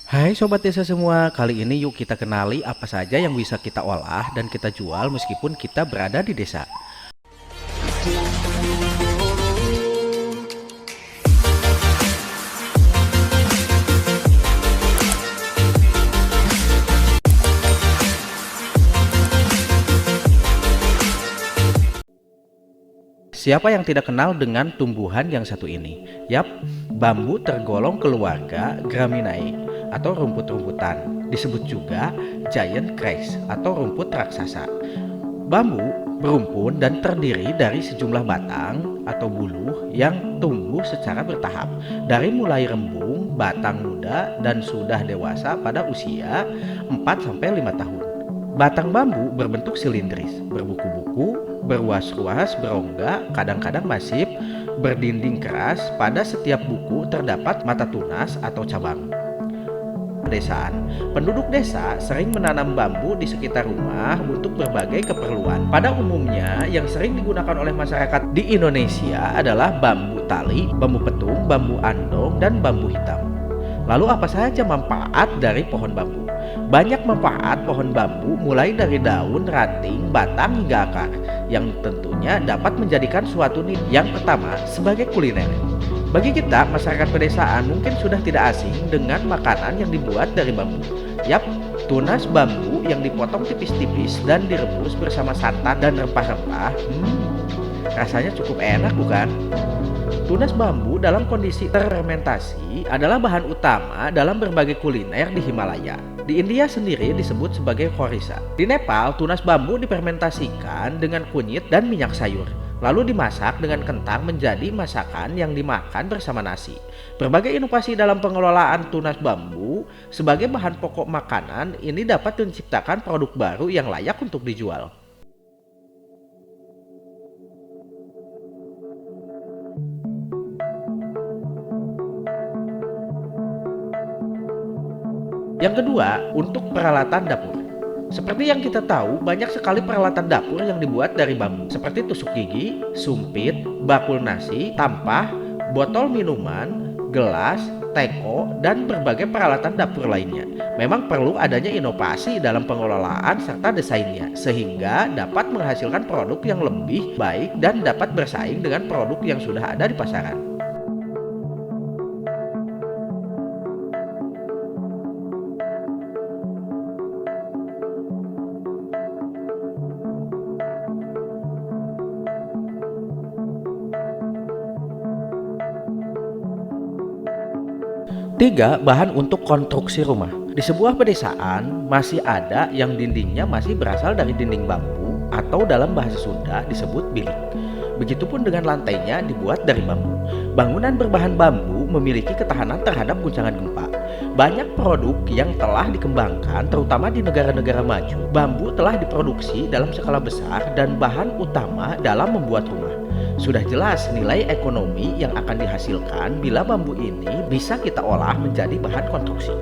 Hai Sobat Desa semua, kali ini yuk kita kenali apa saja yang bisa kita olah dan kita jual meskipun kita berada di desa. Siapa yang tidak kenal dengan tumbuhan yang satu ini? Yap, bambu tergolong keluarga Graminae atau rumput-rumputan. Disebut juga giant grass atau rumput raksasa. Bambu berumpun dan terdiri dari sejumlah batang atau buluh yang tumbuh secara bertahap dari mulai rembung, batang muda, dan sudah dewasa pada usia 4-5 tahun. Batang bambu berbentuk silindris, berbuku-buku, berwas-was, berongga, kadang-kadang masif, berdinding keras. Pada setiap buku terdapat mata tunas atau cabang. Pedesaan. Penduduk desa sering menanam bambu di sekitar rumah untuk berbagai keperluan. Pada umumnya, yang sering digunakan oleh masyarakat di Indonesia adalah bambu tali, bambu petung, bambu andong, dan bambu hitam. Lalu apa saja manfaat dari pohon bambu? Banyak manfaat pohon bambu mulai dari daun, ranting, batang hingga akar yang tentunya dapat menjadikan suatu nih. Yang pertama, sebagai kuliner. Bagi kita, masyarakat pedesaan mungkin sudah tidak asing dengan makanan yang dibuat dari bambu. Yap, tunas bambu yang dipotong tipis-tipis dan direbus bersama santan dan rempah-rempah. Rasanya cukup enak bukan? Tunas bambu dalam kondisi terfermentasi adalah bahan utama dalam berbagai kuliner di Himalaya. Di India sendiri disebut sebagai khorisa. Di Nepal, tunas bambu difermentasikan dengan kunyit dan minyak sayur, lalu dimasak dengan kentang menjadi masakan yang dimakan bersama nasi. Berbagai inovasi dalam pengelolaan tunas bambu sebagai bahan pokok makanan ini dapat menciptakan produk baru yang layak untuk dijual. Yang kedua, untuk peralatan dapur. Seperti yang kita tahu, banyak sekali peralatan dapur yang dibuat dari bambu, seperti tusuk gigi, sumpit, bakul nasi, tampah, botol minuman, gelas, teko, dan berbagai peralatan dapur lainnya. Memang perlu adanya inovasi dalam pengelolaan serta desainnya, sehingga dapat menghasilkan produk yang lebih baik dan dapat bersaing dengan produk yang sudah ada di pasaran. Tiga, bahan untuk konstruksi rumah. Di sebuah pedesaan masih ada yang dindingnya masih berasal dari dinding bambu atau dalam bahasa Sunda disebut bilik. Begitupun dengan lantainya dibuat dari bambu. Bangunan berbahan bambu memiliki ketahanan terhadap guncangan gempa. Banyak produk yang telah dikembangkan terutama di negara-negara maju. Bambu telah diproduksi dalam skala besar dan bahan utama dalam membuat rumah. Sudah jelas nilai ekonomi yang akan dihasilkan bila bambu ini bisa kita olah menjadi bahan konstruksi.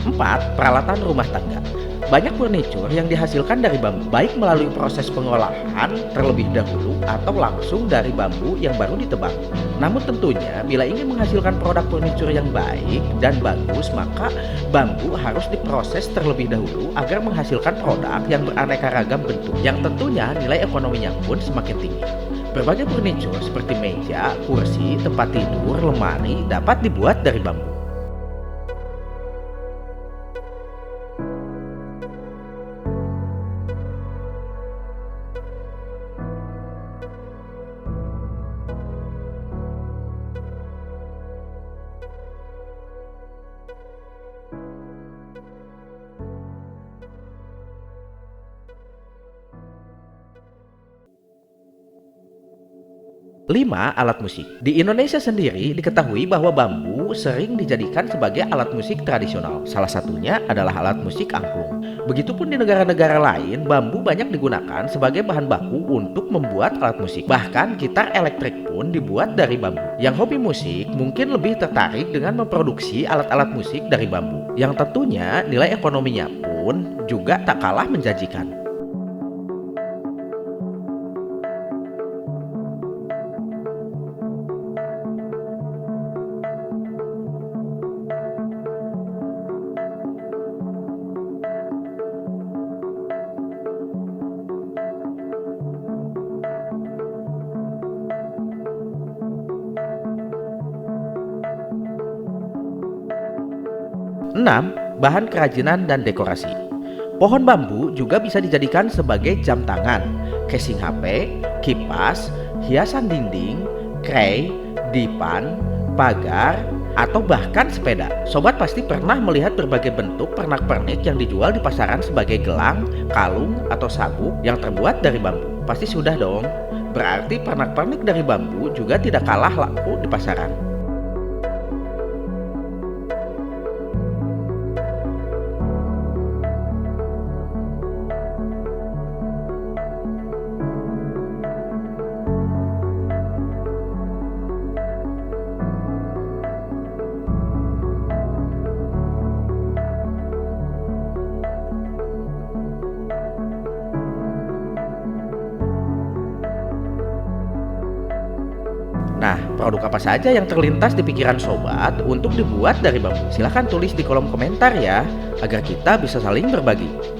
Empat, peralatan rumah tangga. Banyak furniture yang dihasilkan dari bambu, baik melalui proses pengolahan terlebih dahulu atau langsung dari bambu yang baru ditebang. Namun tentunya bila ingin menghasilkan produk furniture yang baik dan bagus, maka bambu harus diproses terlebih dahulu agar menghasilkan produk yang beraneka ragam bentuk, yang tentunya nilai ekonominya pun semakin tinggi. Berbagai furniture seperti meja, kursi, tempat tidur, lemari dapat dibuat dari bambu. 5. Alat musik. Di Indonesia sendiri diketahui bahwa bambu sering dijadikan sebagai alat musik tradisional. Salah satunya adalah alat musik angklung. Begitupun di negara-negara lain, bambu banyak digunakan sebagai bahan baku untuk membuat alat musik. Bahkan gitar elektrik pun dibuat dari bambu. Yang hobi musik mungkin lebih tertarik dengan memproduksi alat-alat musik dari bambu, yang tentunya nilai ekonominya pun juga tak kalah menjanjikan. 6. Bahan kerajinan dan dekorasi. Pohon bambu juga bisa dijadikan sebagai jam tangan, casing HP, kipas, hiasan dinding, kray, dipan, pagar, atau bahkan sepeda. Sobat pasti pernah melihat berbagai bentuk pernak-pernik yang dijual di pasaran sebagai gelang, kalung, atau sabuk yang terbuat dari bambu. Pasti sudah dong. Berarti pernak-pernik dari bambu juga tidak kalah laku di pasaran. Nah, produk apa saja yang terlintas di pikiran sobat untuk dibuat dari bambu? Silahkan tulis di kolom komentar ya, agar kita bisa saling berbagi.